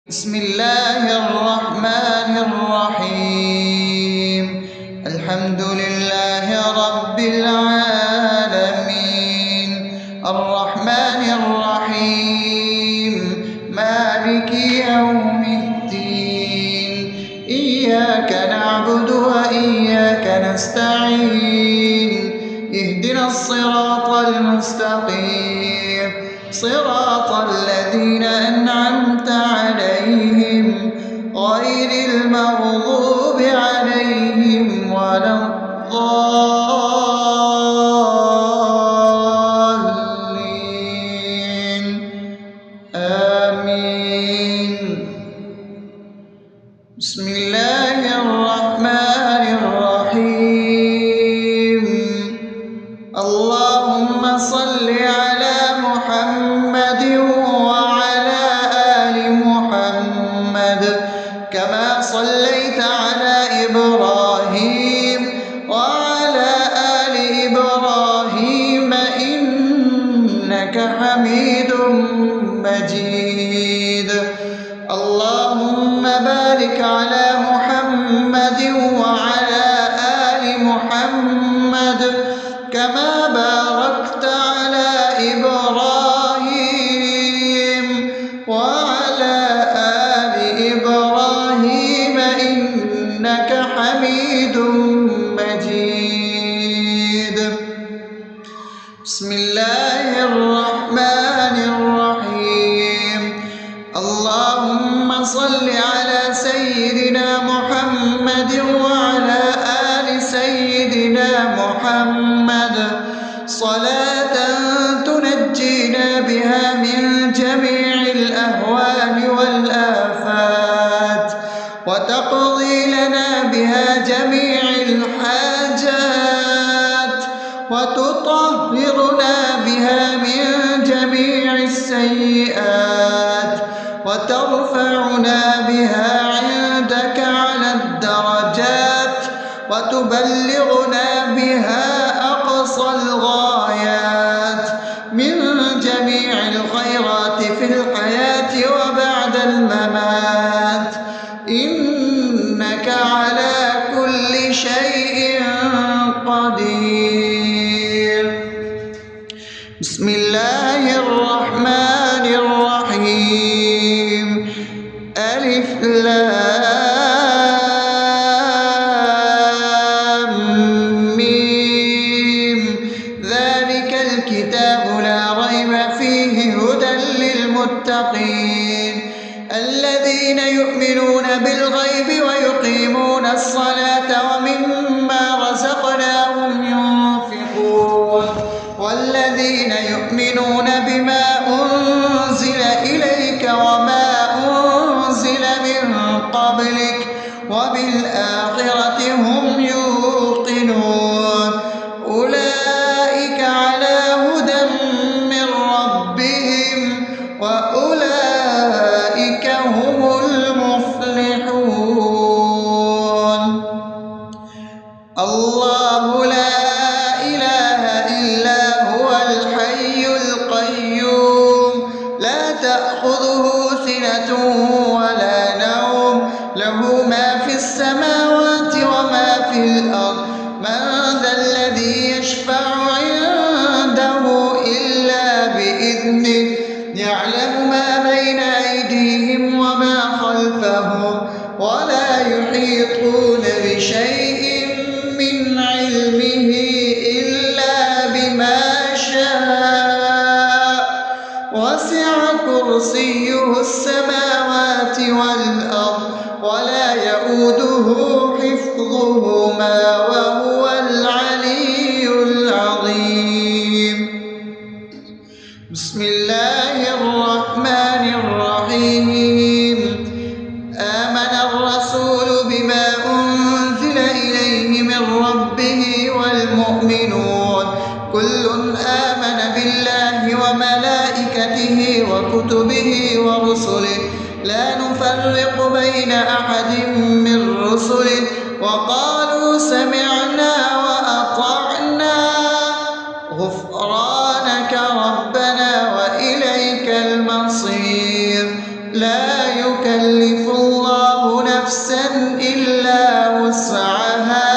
بسم الله الرحمن الرحيم. الحمد لله رب العالمين، الرحمن الرحيم، مالك يوم الدين. إياك نعبد وإياك نستعين، اهدنا الصراط المستقيم، صراط الذين أنعمت عليهم غير المغضوب عليهم ولا الضالين. آمين. بسم الله الرحمن الرحيم. اللهم صل على محمد وعلى آل محمد كما صليت على إبراهيم وعلى آل إبراهيم إنك حميد مجيد. اللهم بارك على محمد وعلى آل محمد كما باركت على إبراهيم وعلى آل إبراهيم إنك حميد مجيد. بسم الله الرحمن الرحيم. اللهم صل على سيدنا محمد وعلى آل سيدنا محمد صلاة تنجينا بها من جميع الأهوال والآفات وتقضي لنا بها جميع الحاجات وتطهرنا بها من جميع السيئات وترفعنا بها عندك على الدرجات وتبلغنا بها أقصى الغايات من جميع الخيرات في الحياة وبعد الممات، إنك على كل شيء قدير. بسم الله الرحمن الرحيم. ألف لام ميم. ذلك الكتاب لا ريب فيه هدى للمتقين الذين يؤمنون بالغيب ويقيمون الصلاة ومما رزقناهم ينفقون والذين يؤمنون بما أنزل إليك وما أنزل من قبلك وبالآخرة هم يوقنون أولئك على هدى من ربهم وأولئك هم المفلحون. الله لا إله إلا هو الحي القيوم لا تأخذه سنة ولا نوم له ما في السماوات وما في الأرض من ذا الذي يشفع عنده إلا بإذنه يعلم ما بين أيديهم وما خلفهم ولا يحيطون بشيء من علمه إلا بما شاء وسع كرسيه السماوات والأرض ولا يؤوده حفظهما وهو العلي العظيم. بسم الله الرحمن الرحيم. آمن الرسول بما أنزل إليه من ربه والمؤمنون كل آمن بالله وملائكته وكتبه ورسله لا نفرق بين أحد من رسله وقالوا سمعنا وأطعنا غفرانك ربنا وإليك المصير. لا يكلف يكلف الله نفسا إلا وسعها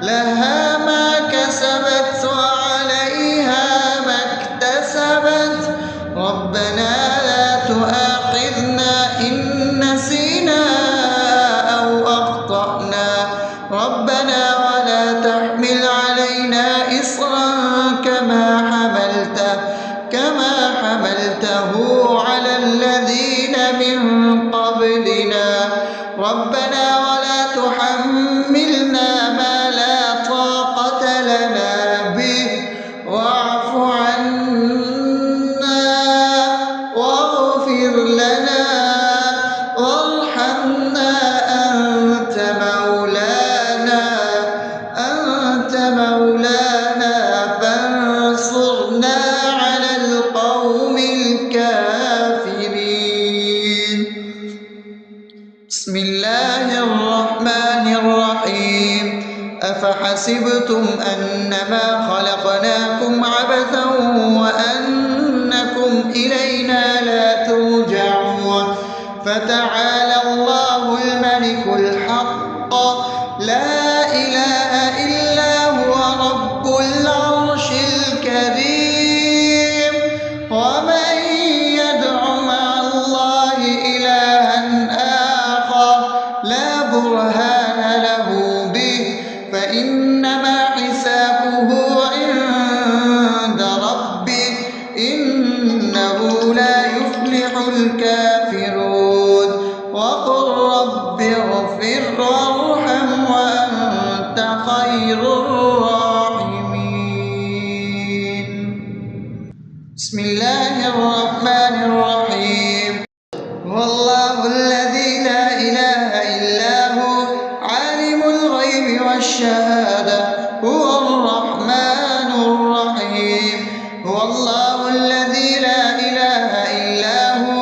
لها ما كسبت وعليها ما اكتسبت ربنا لا تؤاخذنا إن نسينا أو أخطأنا ربنا ولا تحمل علينا إصرا كما حملته على الذين من قبلنا ربنا ولا تحملنا ما لا طاقة لنا به واعف عنا واغفر لنا وارحمنا أنت مولانا فانصرنا على القوم الكافرين. بسم الله الرحمن الرحيم أفحسبتم أنما خلقناكم عبثا وأنكم إلينا لا ترجعون فتعالى الله الملك الحق لا إله إلا هو رب العرش الكريم ومن يدع مع الله إلها آخر لا برهان له به فإنما حسابه عند ربه إنه لا يفلح الكافرون وقل رب اغفر وارحم وأنت خير الراحمين. بسم الله الرحمن الرحيم هو الله الذي لا إله إلا هو عالم الغيب والشهادة هو الرحمن الرحيم هو الله الذي لا إله إلا هو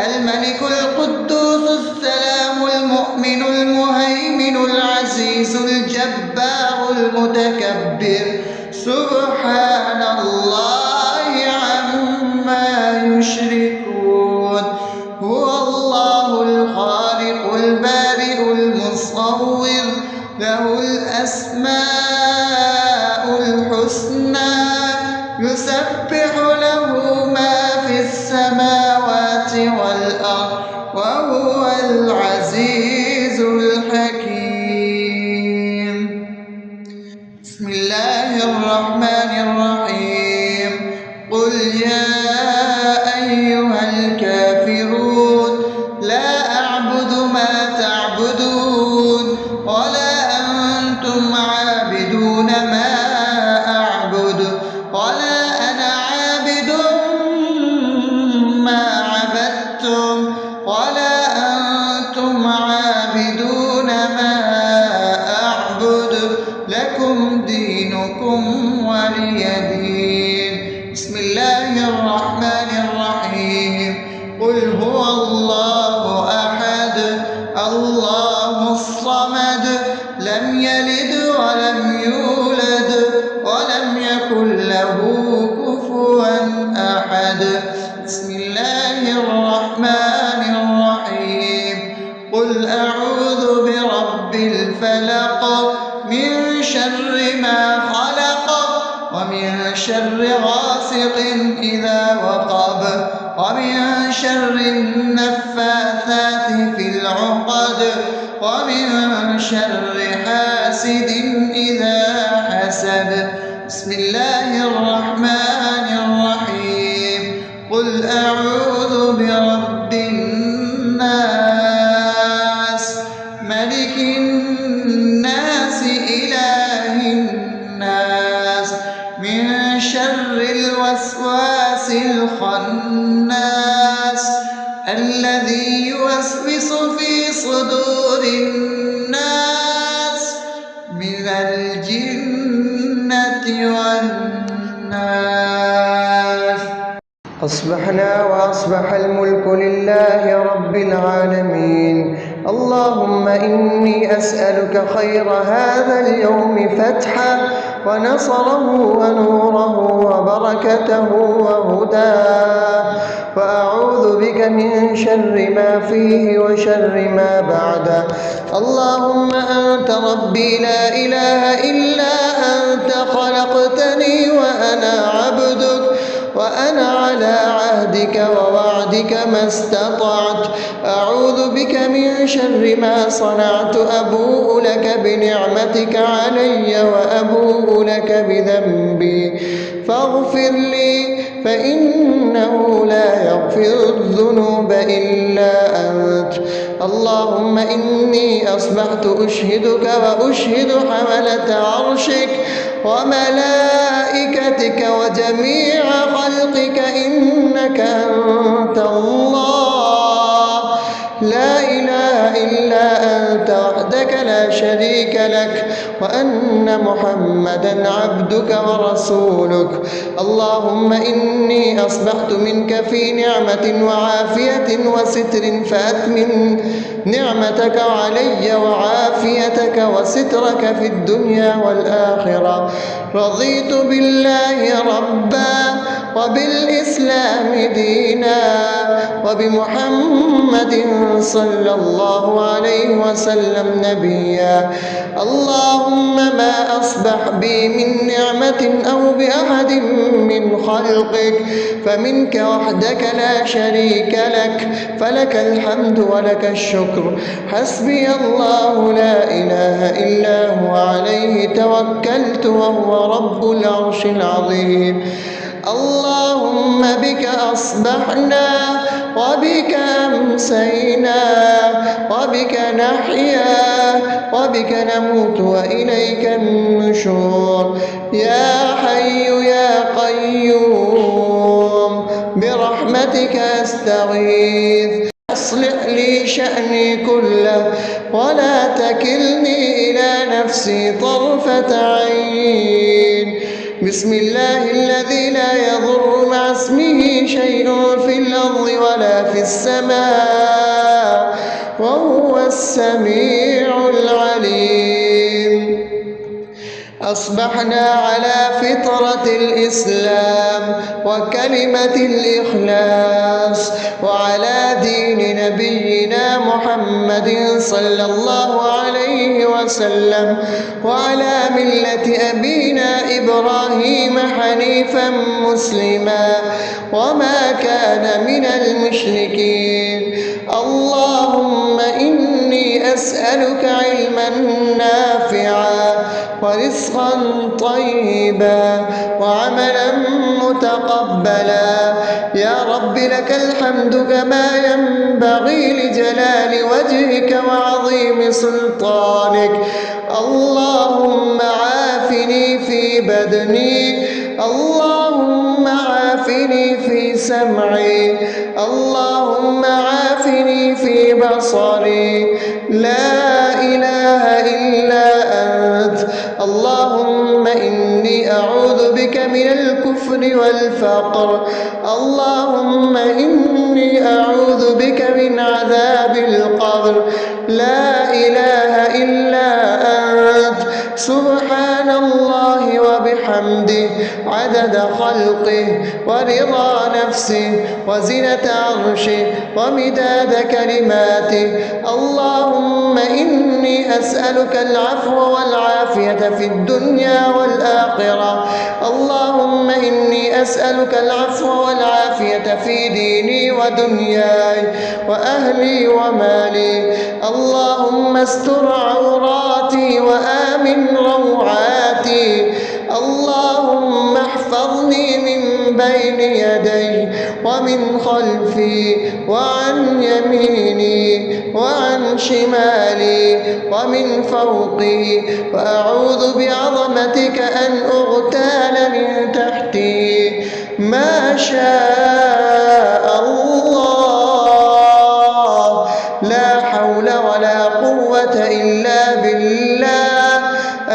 الملك القدوس السلام المؤمن المهيمن العزيز الجبار المتكبر سبحان الله عما يشركون هو الله الخالق البارئ المصور له الأسماء الحسنى يسبح له ما في السماوات والأرض وهو العزيز الحكيم. بسم الله الرحمن الرحيم قل يا أيها الكافرون لا أعبد ما تعبدون ولا أنتم عابدون ما أعبد ولا أنا عابد ما عبدتم ولا أنتم عابدون ما أعبد لكم دينكم ولي دين. بسم الله الرحمن الرحيم قل هو الله أحد الله الصمد لم يلد ولم يولد ولم يكن له كفوا أحد. بسم الله الرحمن الرحيم قل أعوذ برب الفلق من شر ما خلق ومن شر غاسق إذا وقب ومن شر النفاثات في العقد ومن شر حاسد إذا حسد. بسم الله الرحمن الرحيم قل أعوذ برب الناس ملك الناس إله الناس من شر الوسواس الخناس الذي يوسوس في صدور الناس من الجنة والناس. أصبحنا وأصبح الملك لله رب العالمين اللهم إني أسألك خير هذا اليوم فتحه ونصره ونوره وبركته وهداه، وأعوذ بك من شر ما فيه وشر ما بعده. اللهم أنت ربي لا إله إلا أنت، خلقتني وأنا عبدك، وأنا على عهدك ووعدك ما استطعت. أعوذ بك من شر ما صنعت، أبوء لك بنعمتك علي وأبوء لك بذنبي فاغفر لي، فإنه لا يغفر الذنوب إلا أنت. اللهم إني أصبحت أشهدك وأشهد حملة عرشك وملائكتك وجميع خلقك إنك أنت الله، لا إله إلا أنت وحدك لا شريك لك، وأن محمدا عبدك ورسولك. اللهم إني أصبحت منك في نعمة وعافية وستر، فأتمم نعمتك علي وعافيتك وسترك في الدنيا والآخرة. رضيت بالله ربا وبالإسلام دينا وبمحمد صلى الله عليه وسلم نبيا. اللهم ما أصبح بي من نعمة أو بأحد من خلقك فمنك وحدك لا شريك لك، فلك الحمد ولك الشكر. حسبي الله لا إله إلا هو، عليه توكلت وهو رب العرش العظيم. اللهم بك أصبحنا وبك أمسينا وبك نحيا وبك نموت وإليك النشور. يا حي يا قيوم برحمتك أستغيث، أصلح لي شأني كله ولا تكلني إلى نفسي طرفة عين. بسم الله الذي لا يضر مع اسمه شيء في الأرض ولا في السماء وهو السميع العليم. أصبحنا على فطرة الإسلام وكلمة الإخلاص وعلى دين نبينا محمد صلى الله عليه وسلم وعلى ملة أبينا إبراهيم حنيفا مسلما وما كان من المشركين. اللهم إني أسألك علما نافعا ورزقا طيبا وعملا متقبلا. يا رب لك الحمد كما ينبغي لجلال وجهك وعظيم سلطانك. اللهم عافني في بدني، اللهم عافني في سمعي، اللهم عافني في بصري. لا إله إلا أنت. اللهم إني أعوذ بك من الكفر والفقر. اللهم إني أعوذ بك من عذاب القبر. لا إله إلا أنت. سبحان الله وبحمده عدد خلقه ورضا نفسه وزنة عرشه ومداد كلماته. اللهم إني أسألك العفو والعافية في الدنيا والآخرة. اللهم إني أسألك العفو والعافية في ديني ودنياي وأهلي ومالي. اللهم استر عوراتي وآمن روعاتي. اللهم احفظني من بين يدي ومن خلفي وعن يميني وعن شمالي ومن فوقي، وأعوذ بعظمتك أن أغتال من تحتي. ما شاء الله، لا حول ولا قوة إلا بالله.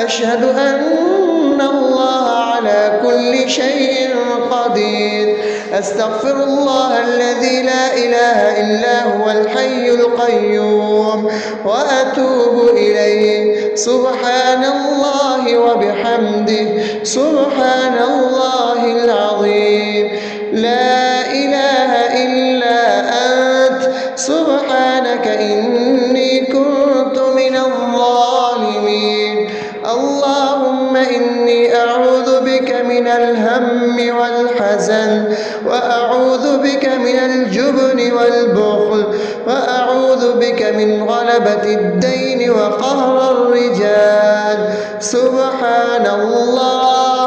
أشهد أن الله على على كل شيء قدير. أستغفر الله الذي لا إله إلا هو الحي القيوم وأتوب إليه. سبحان الله وبحمده سبحان الله العظيم. لا إله إلا أنت سبحانك إني كنت من الظالمين. اللهم إني أعوذ بك من الهم والحزن، وأعوذ بك من الجبن والبخل، وأعوذ بك من غلبة الدين وقهر الرجال. سبحان الله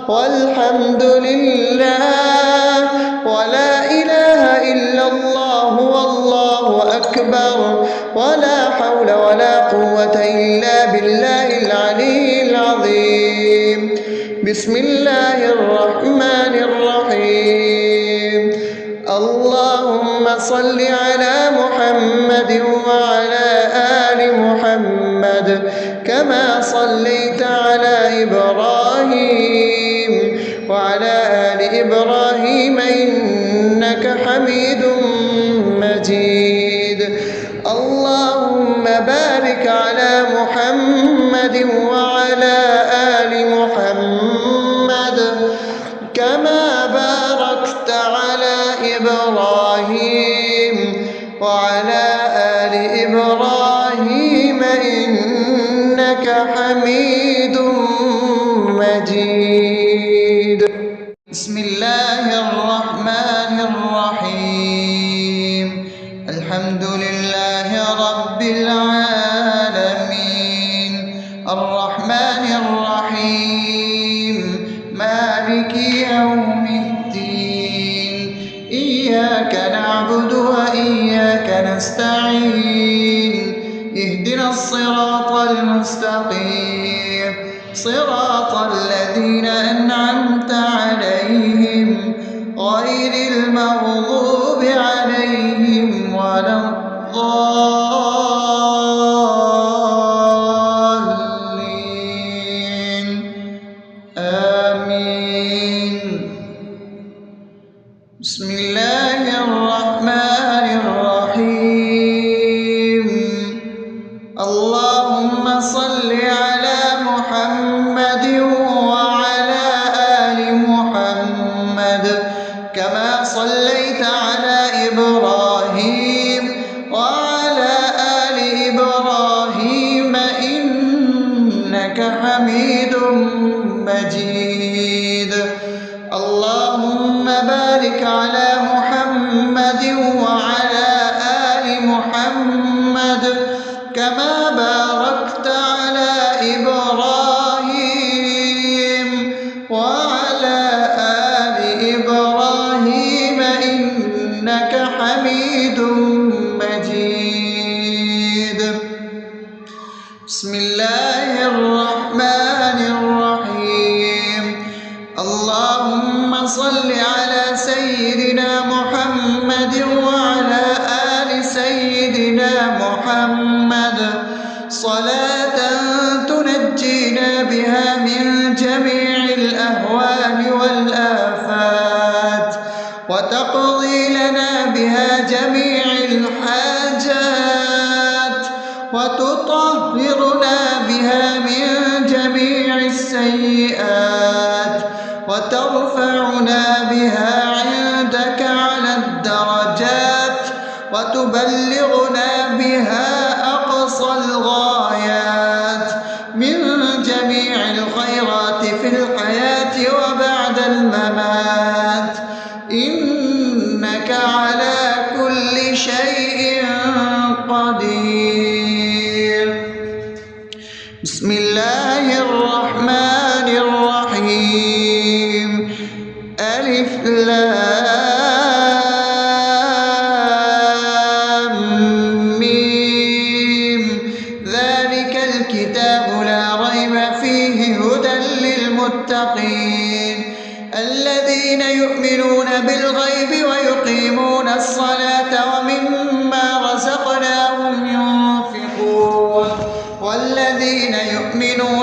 والحمد لله ولا إله إلا الله والله أكبر ولا حول ولا قوة إلا بالله العلي العظيم. بسم الله الرحمن الرحيم. اللهم صل على محمد وعلى آل محمد كما صليت على إبراهيم وعلى آل إبراهيم إنك حميد مجيد. اللهم بارك على محمد وعلى آل محمد كما باركت على إبراهيم وعلى آل إبراهيم إنك حميد مجيد. بسم الله الرحمن الرحيم. الحمد لله رب العالمين الرحمن الرحيم مالك يوم الدين. إياك نعبد وإياك نستعين. اهدنا الصراط المستقيم صراط الذين أنعمت عليهم غير المغضوب عليهم ولا الضالين. آمين. بسم الله الرحمن الرحيم. اللهم صل على محمد وعلى آل محمد كما صليت على إبراهيم وعلى آل إبراهيم إنك حميد مجيد. اللهم بارك على محمد وعلى آل محمد كما باركت على إبراهيم وعلى آل إبراهيم إنك حميد مجيد. بسم الله الرحمن الرحيم. اللهم صل على سيدنا محمد وعلى آل سيدنا محمد صلاة تنجينا بها من جميع الأهوال والآفات وتقضي لنا بها جميع الحاجات وتطهرنا بها من جميع السيئات وترفعنا بها عندك على الدرجات وتبلغنا بها أقصى الغايات من جميع الخيرات في الحياة وبعد الممات إنك على كل شيء قدير. بسم الله الرحمن الرحيم. ألف لام ميم. ذلك الكتاب لا ريب فيه هدى للمتقين الذين يؤمنون بالغيب ويقيمون الصلاة ومما رزقناهم ينفقون والذين يؤمنون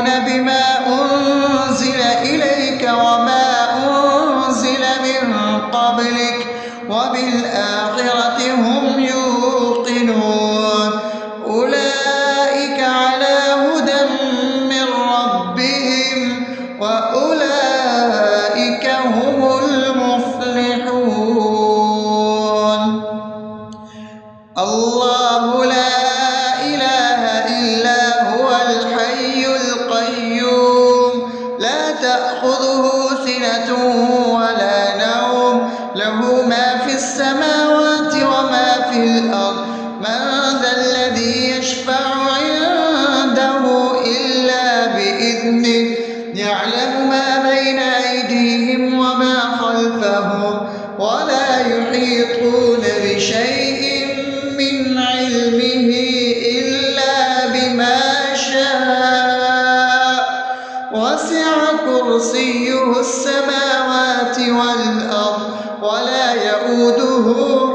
كرسيه السماوات والأرض ولا يؤوده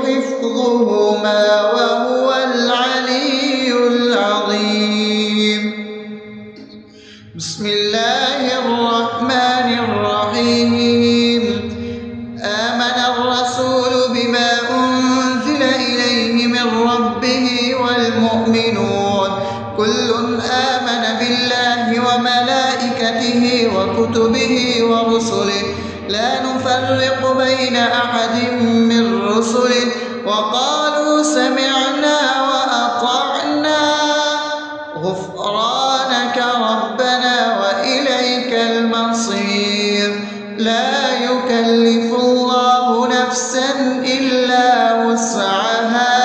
حفظهما وهو العلي العظيم. بسم الله الرحمن الرحيم. آمن الرسول بما أنزل إليه من ربه والمؤمنون كل آمن بالله وملائكته وكتبه ورسله لا نفرق بين أحد من رسله وقالوا سمعنا وأطعنا غفرانك ربنا وإليك المصير. لا يكلف الله نفسا إلا وسعها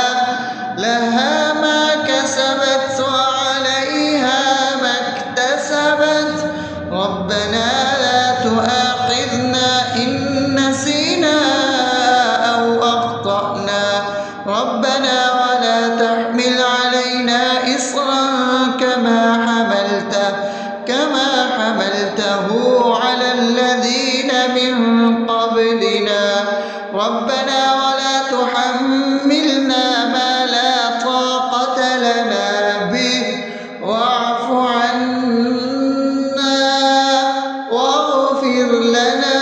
لها ما كسبت وعليها ما اكتسبت ربنا لا تؤاخذنا إن نسينا أو أخطأنا ربنا ولا تحمل علينا إصرا كما حملته على الذين من قبلنا ربنا ولا تحملنا ما لا طاقة لنا به واعف عنا واغفر لنا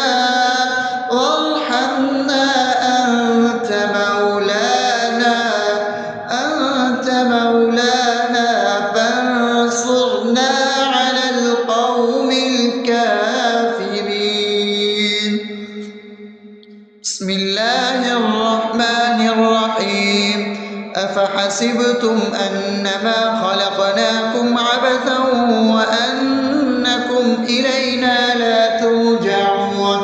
وارحمنا أنت مولانا فانصرنا على القوم الكافرين. بسم الله الرحمن الرحيم. أفحسبتم أنما خلقناكم عبثا وأنكم إلينا لا ترجعون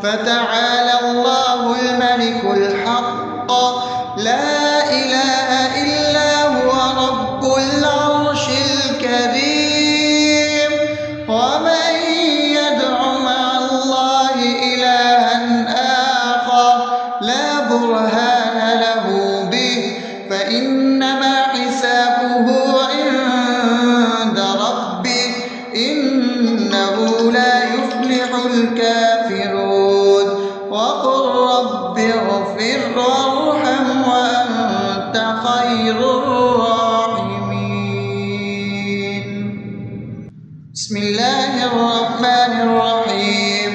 فتعالى الله الملك الحق لا إله إلا هو رب العرش الكريم. ومن يدع مع الله إلها آخر لا برهان له به فإنما حسابه عند ربه إنه لا يفلح الكافرون. وقل رب اغفر وارحم وأنت خير الراحمين. بسم الله الرحمن الرحيم.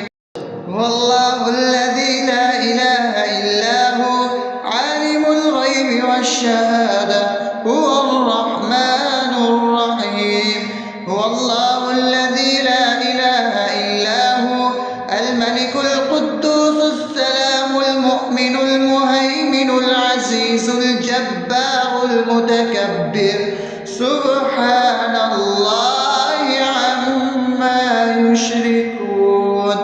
هو الله الذي لا إله إلا هو عالم الغيب والشهادة هو الرحمن الرحيم. هو الله الذي لا إله إلا هو الملك القدوس السلام المؤمن المهيمن العزيز الجبار المتكبر سبحان الله عما يشركون.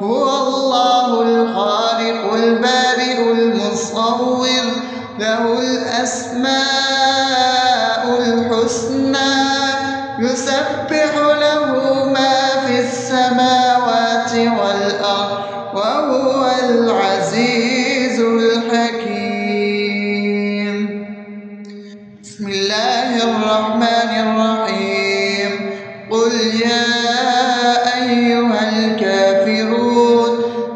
هو الله الخالق البارئ المصور له الأسماء الحسنى يسبح له ما في السماوات والأرض وهو العزيز الحكيم. بسم الله الرحمن الرحيم. قل يا أيها الكافرون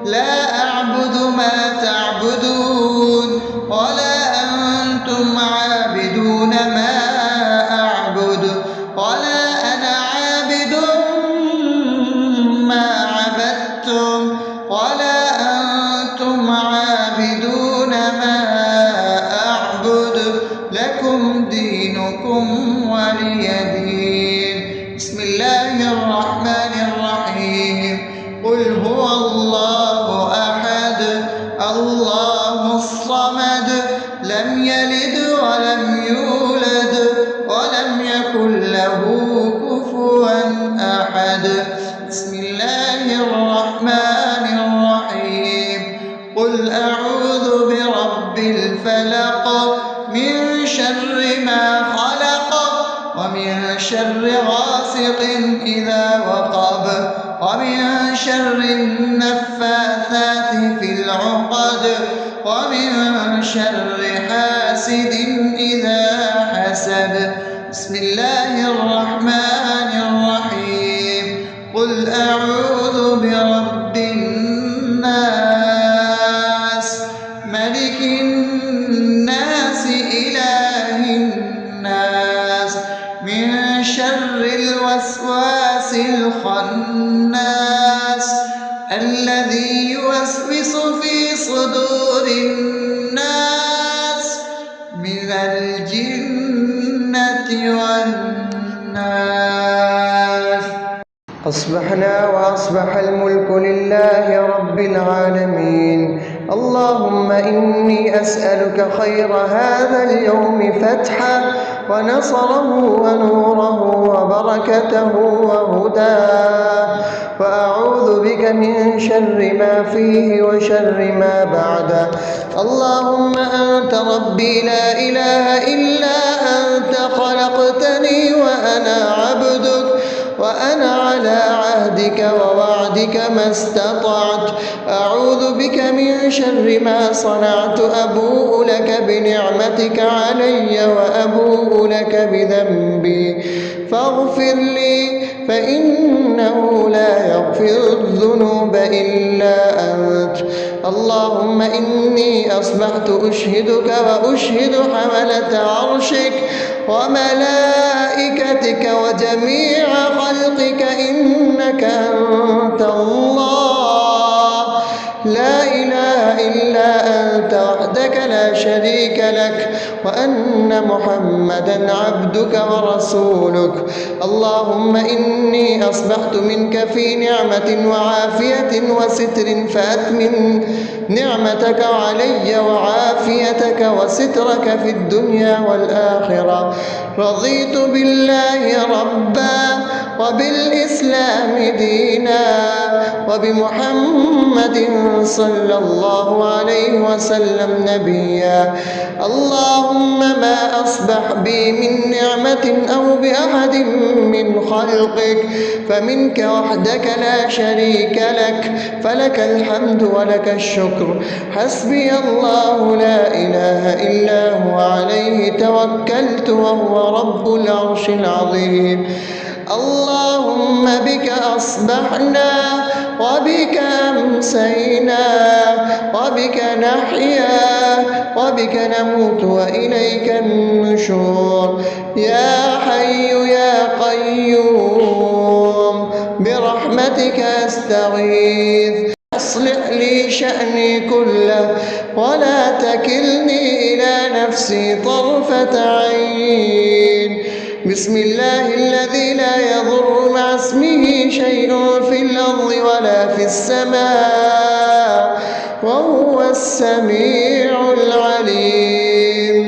لا أعبد ما تعبدون ولا أنتم عابدون ما أعبد ولا أنا عابد ما عبدتم ولا أنتم عابدون ما أعبد لكم دينكم ولي دين. بسم الله الرحمن الرحيم. قل هو الله أحد الله الصمد لم يلد ولم يولد ولم يكن له كفوا أحد. بسم الله الرحمن الرحيم. قل أعوذ برب الفلق من شر ما خلق ومن شر غاسق إذا وقب ومن شر النفاثات في العقد ومن شر حاسد إذا حسد. بسم الله الرحمن الرحيم. قل أعوذ الناس من شر الوسواس الخناس الذي يوسوس في صدور الناس من الجنة والناس. أصبحنا وأصبح الملك لله رب العالمين. اللهم إني أسألك خير هذا اليوم فتحه ونصره ونوره وبركته وهداه، وأعوذ بك من شر ما فيه وشر ما بعده. اللهم أنت ربي لا إله إلا أنت، خلقتني وأنا عبدك، وأنا على عهدك ووعدك ما استطعت. أعوذ بك من شر ما صنعت، أبوء لك بنعمتك علي وأبوء لك بذنبي فاغفر لي، فإنه لا يغفر الذنوب إلا أنت. اللهم إني أصبحت أشهدك وأشهد حملة عرشك وملائكتك وجميع خلقك إنك أنت الله لا إله إلا أنت وحدك لا شريك لك، وأن محمدا عبدك ورسولك. اللهم إني أصبحت منك في نعمة وعافية وستر، فأتمم نعمتك علي وعافيتك وسترك في الدنيا والآخرة. رضيت بالله ربا وبالإسلام دينا وبمحمد صلى الله عليه وسلم نبيا. اللهم ما أصبح بي من نعمة أو بأحد من خلقك فمنك وحدك لا شريك لك، فلك الحمد ولك الشكر. حسبي الله لا إله إلا هو، عليه توكلت وهو رب العرش العظيم. اللهم بك أصبحنا وبك أمسينا وبك نحيا وبك نموت وإليك النشور. يا حي يا قيوم برحمتك أستغيث، أصلح لي شأني كله ولا تكلني إلى نفسي طرفة عين. بسم الله الذي لا يضر مع اسمه شيء في الأرض ولا في السماء وهو السميع العليم.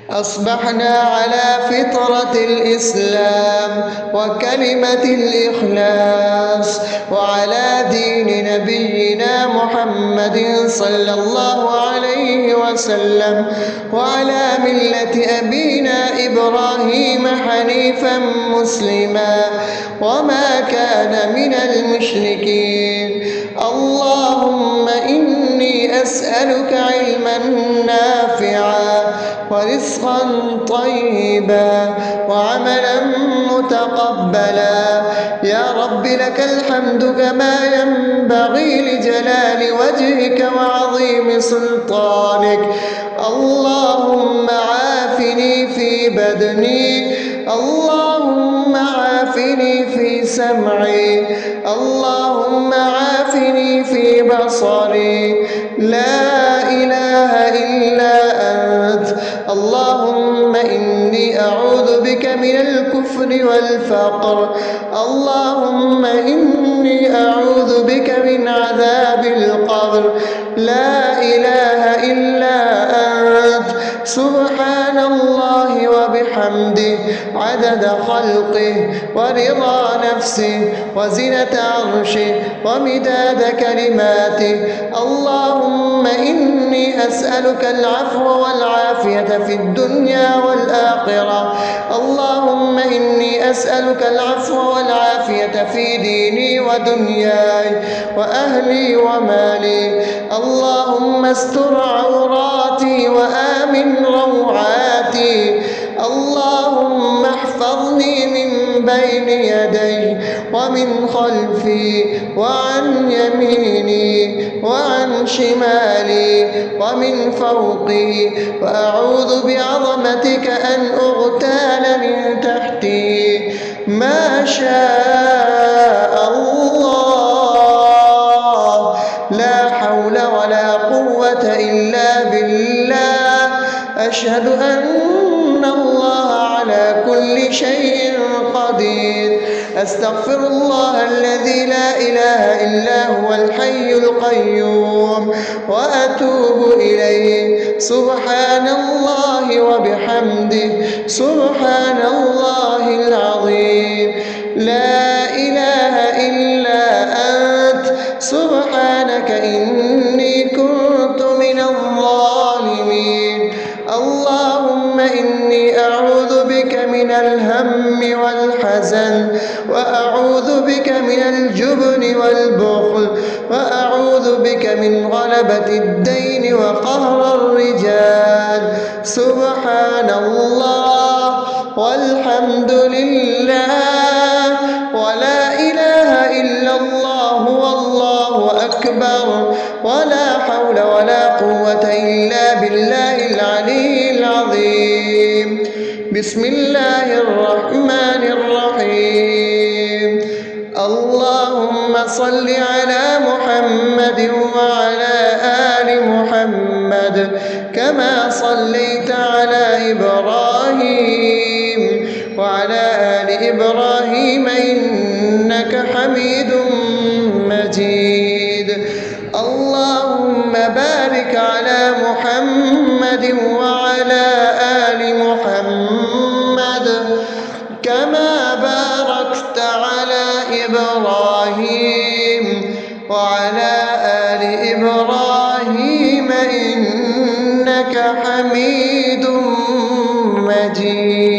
أصبحنا على فطرة الإسلام وكلمة الإخلاص وعلى دين نبينا محمد صلى الله عليه وسلم وعلى ملة أبينا إبراهيم حنيفا مسلما وما كان من المشركين. اللهم إني أسألك علما نافعا ورزقا طيبا وعملا متقبلا. يا رب لك الحمد كما ينبغي لجلال وجهك وعظيم سلطانك. اللهم عافني في بدني، اللهم عافني في سمعي، اللهم عافني في بصري. لا إله إلا أنت. اللهم إني أعوذ بك من الكفر والفقر. اللهم إني أعوذ بك من عذاب القبر. لا إله إلا أنت. سبحان الله وبحمده عدد خلقه ورضا نفسه وزنة عرشه ومداد كلماته. اللهم إني أسألك العفو والعافية في الدنيا والآخرة. اللهم إني أسألك العفو والعافية في ديني ودنياي وأهلي ومالي. اللهم استر عوراتي وآمن روعاتي. اللهم احفظني من بين يدي ومن خلفي وعن يميني وعن شمالي ومن فوقي، وأعوذ بعظمتك أن أغتال من تحتي. ما شاء الله، لا حول ولا قوة إلا بالله. أشهد أن الله على كل شيء قدير. أستغفر الله الذي لا إله إلا هو الحي القيوم وأتوب إليه. سبحان الله وبحمده، سبحان الله العظيم. لا إله إلا أنت، سبحانك إني كنت من الظالمين. اللهم إني أعوذ بك من الهم والحزن، وأعوذ بك من الجبن والبخل، وأعوذ بك من غلبة الدين وقهر الرجال. سبحان الله والحمد لله ولا إله إلا الله والله أكبر، ولا حول ولا قوة إلا بالله العلي العظيم. بسم الله الرحمن الرحيم. اللهم صل على محمد وعلى آل محمد كما صليت على إبراهيم وعلى آل إبراهيم إنك حميد مجيد. اللهم بارك على محمد وعلى آل محمد كما باركت على إبراهيم وعلى آل إبراهيم إنك حميد مجيد.